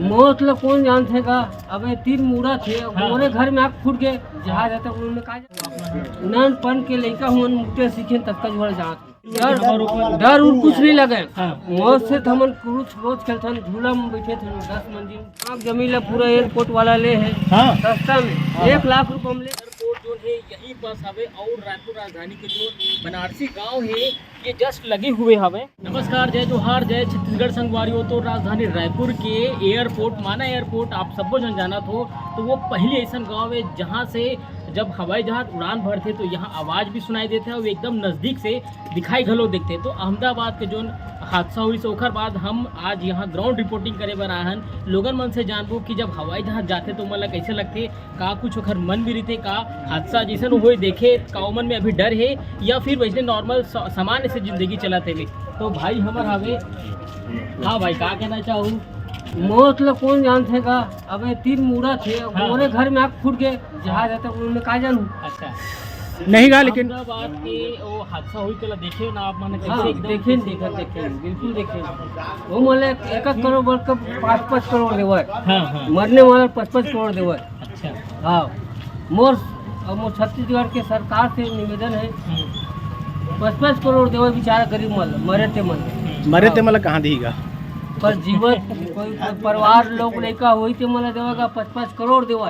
मतलब कौन जानते का। अब ये 3 मुड़ा थे, मोरे घर में आग फूट के जहाज आता उन्होंने कहा उन्होंने पन के लड़का हुआ मुक्ते सीखे तब तक झड़ जात डर उर कुछ नहीं लगे। मौत से हमन क्रूज रोज खेलथन, झूला में बैठे थे 10 मंजिल आग जमीला पूरा एयरपोर्ट वाला ले है सस्ता में 1 लाख रुपए में ले। एयरपोर्ट जो है यहीं पास हवे और रायपुर राजधानी के जो बनारसी गांव है ये जस्ट लगे हुए हवे। नमस्कार, जय जोहार, जय छत्तीसगढ़ संगवारियों। तो राजधानी रायपुर के एयरपोर्ट माना एयरपोर्ट आप सबको जन जाना तो वो पहले ऐसा गांव है जहां से जब हवाई जहाज उड़ान भरते तो यहाँ आवाज़ भी सुनाई देते हैं और एकदम नज़दीक से दिखाई घलो देखते। तो अहमदाबाद के जो हादसा हुई से ओखर बाद हम आज यहाँ ग्राउंड रिपोर्टिंग करे बर आए हैं। लोगन मन से जानबो कि जब हवाई जहाज जाते तो मतलब कैसे लगते, का कुछ ओखर मन भी रहते, का हादसा जैसे हुए देखे का मन में अभी डर है या फिर वैसे नॉर्मल सामान्य से जिंदगी चलाते हुए। तो भाई हमार हवे, हाँ भाई का कहना चाहूँ। मतलब कौन जानते का। अब ये 3 मुड़ा थे, मोरे घर में आग फूट के जहाज आता उन्होंने कहा जानू। अच्छा नहीं गा, लेकिन अहमदाबाद के वो हादसा हुई तो देखे ना आप मैंने देखे बिल्कुल देखे। वो मोले 1 करोड़ बोल के 5-5 करोड़ देवे। मरने वाला 5-5 करोड़ देवे। अच्छा हाँ, मोर छत्तीसगढ़ के सरकार से निवेदन है 5-5 करोड़ देवे बेचारा गरीब मरे थे मतलब कहाँ देगा पर जीवन कोई परिवार लोग लड़का हुई थे मतलब देवेगा 5-5 करोड़ देवा।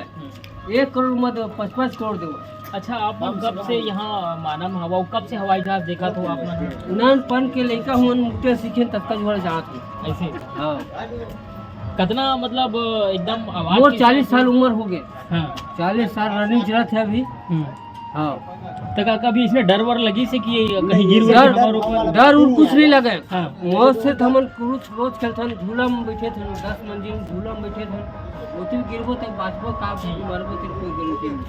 1 करोड़ मत 5-5 करोड़ देवा। अच्छा आप कब से यहाँ माना में हवा कब से हवाई जहाज देखा तो आपने? उन्होंने पन के लड़का हुआ मुक्ते सीखे तब तक झड़ जात ऐसे। हाँ कितना मतलब एकदम आवाज वो 40 साल उम्र हो गए। हाँ 40 साल रनिंग चला थे अभी। हाँ तो कभी इसमें डर वर लगी से कि कहीं गिर डर उर कुछ नहीं लगे। मौत से हमन क्रूज रोज खेलथन, झूला में बैठे थे 10 मंजिल झूला में बैठे थे उतिल गिरबो तक बाजबो का मरबो तक कोई गारंटी नहीं।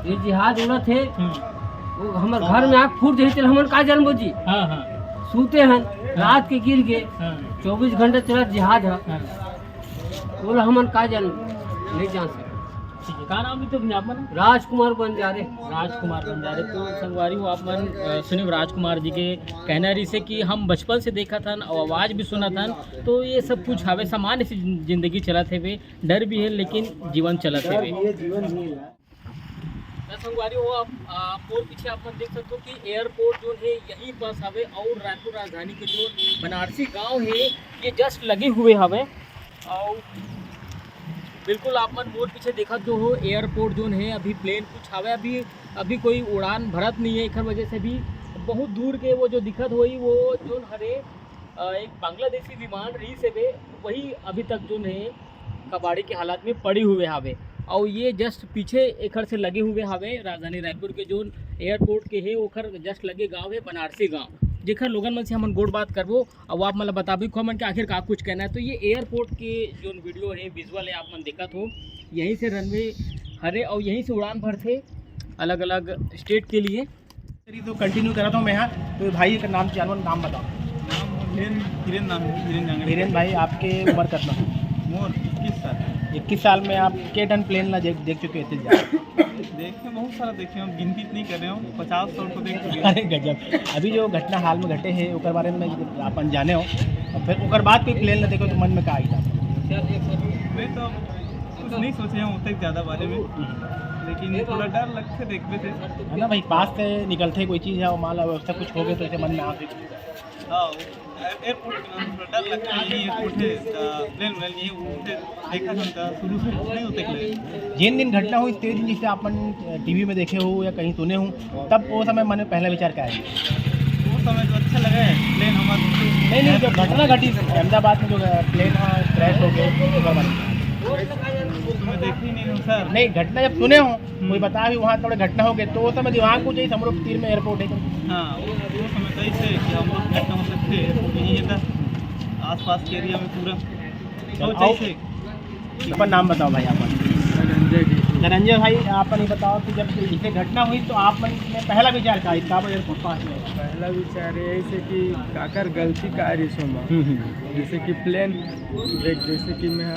ये जहाज उड़ा थे वो हमारे घर में आग फूट जाती हमन का जानबो जी। सूते हैं रात के गिर गए 24 घंटे चला जहाज है बोला हमन का जान नहीं जान सकते। ठीक है, का नाम लिखते हो आप मन? राजकुमार बंजारे। राजकुमार बंजारे। तो संगवारी हो आप मन सुनिए राजकुमार जी के कहना रही से कि हम बचपन से देखा था और आवाज़ भी सुना था तो ये सब कुछ हवे सामान्य सी जिंदगी चलाते हुए डर भी है लेकिन जीवन चलाते हुए। संगवारी हो आप और पीछे आप देख सकते हो कि एयरपोर्ट जो है यहीं पास हवे और रायपुर राजधानी के जो बनारसी गांव है ये जस्ट लगे हुए हवे। और बिल्कुल आप मन मोर पीछे देखा जो हो एयरपोर्ट जो है अभी प्लेन कुछ हवे अभी कोई उड़ान भरत नहीं है। एक वजह से भी बहुत दूर के वो जो दिक्कत हुई वो जो हरे एक बांग्लादेशी विमान रही से वे वही अभी तक जो है कबाड़ी के हालात में पड़ी हुए हवे। और ये जस्ट पीछे एखर से लगे हुए हवे राजधानी रायपुर के जो एयरपोर्ट के है ओखर जस्ट लगे गांव है बनारसी गांव जेखर लोगन मन से हमन गोड़ बात करबो और आप मतलब बताबी खो मन के आखिर का कुछ कहना है। तो ये एयरपोर्ट के जो वीडियो है विजुअल है आप मन देखा हो यहीं से रनवे हरे और यहीं से उड़ान भरते अलग अलग स्टेट के लिए। तो कंटिन्यू करा था मैं यहाँ। तो भाई का नाम जानवर नाम बताओ। हिरेन नाम है हिरेन भाई आपके उम्र कितना? मोर 21 साल। 21 साल में आप के टन प्लेन ला देख चुके थे? देखे बहुत सारा देखे हम गिनती नहीं कर रहे हो 50-100 को देख चुके। अरे गजब। अभी जो घटना हाल में घटे है ओकर बारे में अपन जाने हो और फिर ओकर बाद कोई प्लेन ला देखो तो मन में का आई था? मैं तो कुछ नहीं सोचे हम उतने ज़्यादा बारे में लेकिन थोड़ा डर लगते देखते थे है ना भाई। पास से निकलते कोई चीज़ है और मान लो व्यवस्था कुछ हो गए तो ऐसे मन में आते। हाँ एयरपोर्ट के नाम थोड़ा डर लगता है। एयरपोर्ट है प्लेन व्लेन यही उठे देखा था शुरू से नहीं होते के जिन दिन घटना हुई तेज दिन जिसे अपन टीवी में देखे हो या कहीं सुने हो तब वो समय मन में पहला विचार क्या है? वो समय तो अच्छा लगा है प्लेन हमारा नहीं जो घटना घटी अहमदाबाद में जो प्लेन क्रैश हो गए मैं देख ही नहीं हूँ सर। नहीं घटना जब सुने हो कोई बता भी वहाँ थोड़ा घटना हो गए तो वो समय दिमाग को चाहिए समरो तीर में एयरपोर्ट है। हाँ वो समय तो ऐसे कि हम लोग घटना हो सकते हैं यहीं था आसपास के एरिया में पूरा। अपन नाम बताओ भाई। आप धनंजय भाई आप नहीं बताओ कि जब इसे घटना हुई तो आप मन में पहला विचार क्या था? एयरपोर्ट पास में पहला विचार है ऐसे कि काकर गलती का रिसो में जैसे कि प्लेन देख जैसे कि मैं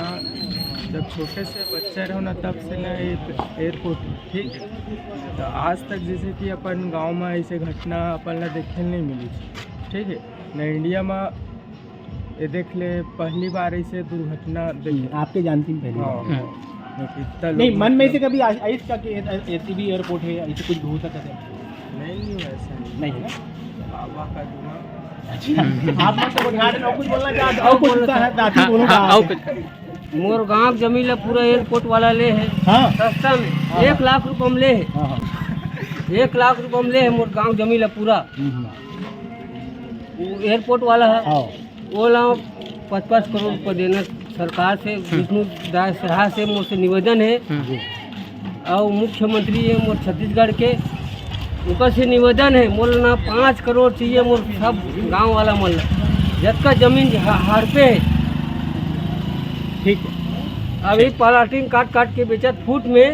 जब छोटे से बच्चा रहो ना तब से ना एयरपोर्ट ठीक तो आज तक जैसे कि अपन गांव में ऐसे घटना अपन ला देखे नहीं मिली ठीक है ना इंडिया में ये देख ले पहली बार ऐसे दुर्घटना देखी। आपके जानती में पहले हाँ। इतना नहीं लोग मन में से मतलब- कभी आई इसका कि एसीबी एयरपोर्ट है ऐसे कुछ हो सकता है? नहीं वैसा नहीं है ना। बाबा का दुआ। आप मतलब उद्घाटन और कुछ बोलना चाहते हो? और कुछ होता है दादी बोलूंगा मोर गाँव जमीन पूरा एयरपोर्ट वाला ले है हाँ सस्ता में 1 लाख रुपये में ले है। हाँ हाँ 1 लाख रुपये में ले है मोर गाँव जमीन पूरा। वो एयरपोर्ट वाला है हाँ वो ला 5-5 करोड़ रुपये देना सरकार से। विष्णु दास सहा से मुझसे निवेदन है और मुख्यमंत्री है मोर छत्तीसगढ़ के ऊपर से निवेदन है मोल ना 5 करोड़ चाहिए मोर सब गांव वाला मोल जिसका जमीन हार पे है। ठीक है। अभी प्लाटिंग काट काट के बेचत फुट में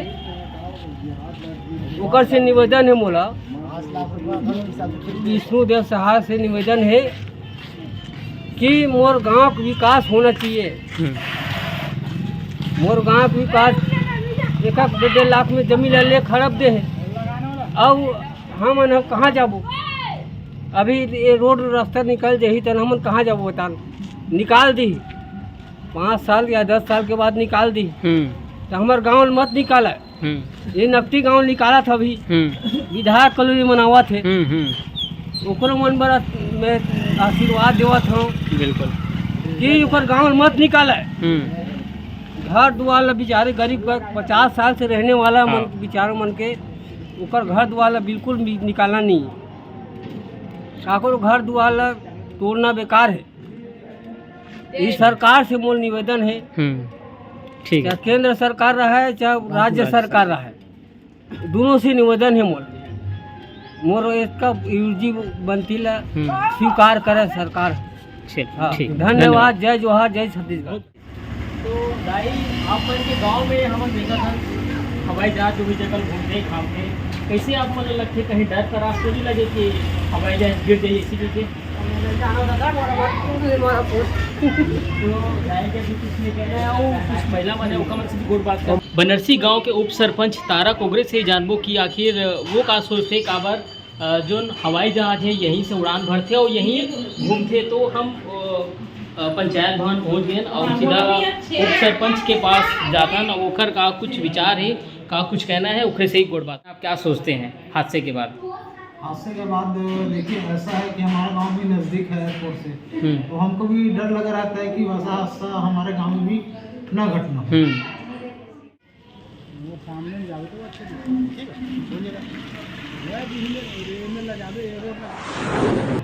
ऊपर से निवेदन है मोला विष्णु देव सहा से निवेदन है कि मोर गांव का विकास होना चाहिए। मोर गांव का विकास 1-1.5 लाख में जमीन ले खड़ब दे है और हम कहाँ जाबो? अभी ये रोड रास्ता निकल जाही तो हम कहाँ जाबो बता? निकाल दी 5 साल या 10 साल के बाद निकाल दी तो हमारे गांव मत निकाला। ये नकटी गांव निकाला था अभी विधायक कॉलोनी मनावा थे ओकरो मन बड़ा मैं आशीर्वाद देवत हूँ बिल्कुल कि ऊपर गांव मत निकाला। घर दुआर बेचारे गरीब 50 साल से रहने वाला मन बेचारों मन के ऊपर घर दुआर बिल्कुल भी निकालना नहीं है। ठाकुर घर दुआर तोड़ना बेकार है। ये सरकार से मोल निवेदन है ठीक चाहे केंद्र सरकार रहा है चाहे राज्य सरकार रहा है दोनों से निवेदन है मोर इसका यूजी बनती ला स्वीकार करे सरकार। हाँ, धन्यवाद। जय जोहार जय छत्तीसगढ़। तो भाई आप मन के गांव में हम देखा था हवाई जहाज जो भी जगह घूमते खामते कैसे आप मन लगते कहीं डर का रास्ते नहीं लगे कि हवाई जहाज गिर जाए इसी के बनरसी गांव के उप सरपंच तारा कोगरे से जानबो कि आखिर वो का सोचते काबर जो हवाई जहाज है यहीं से उड़ान भरते और यहीं घूमते। तो हम पंचायत भवन पहुंच गए और सीधा उप सरपंच के पास जाता न ओकर का कुछ विचार है का कुछ कहना है ओखरे से ही गोड़ बात। आप क्या सोचते हैं हादसे के बाद? हादसे के बाद देखिए ऐसा है कि हमारा गांव भी नज़दीक है एयरपोर्ट से तो हमको भी डर लगा रहता है कि वैसा हादसा हमारे गांव में भी ना घटना। वो सामने जाओ तो अच्छा ठीक है।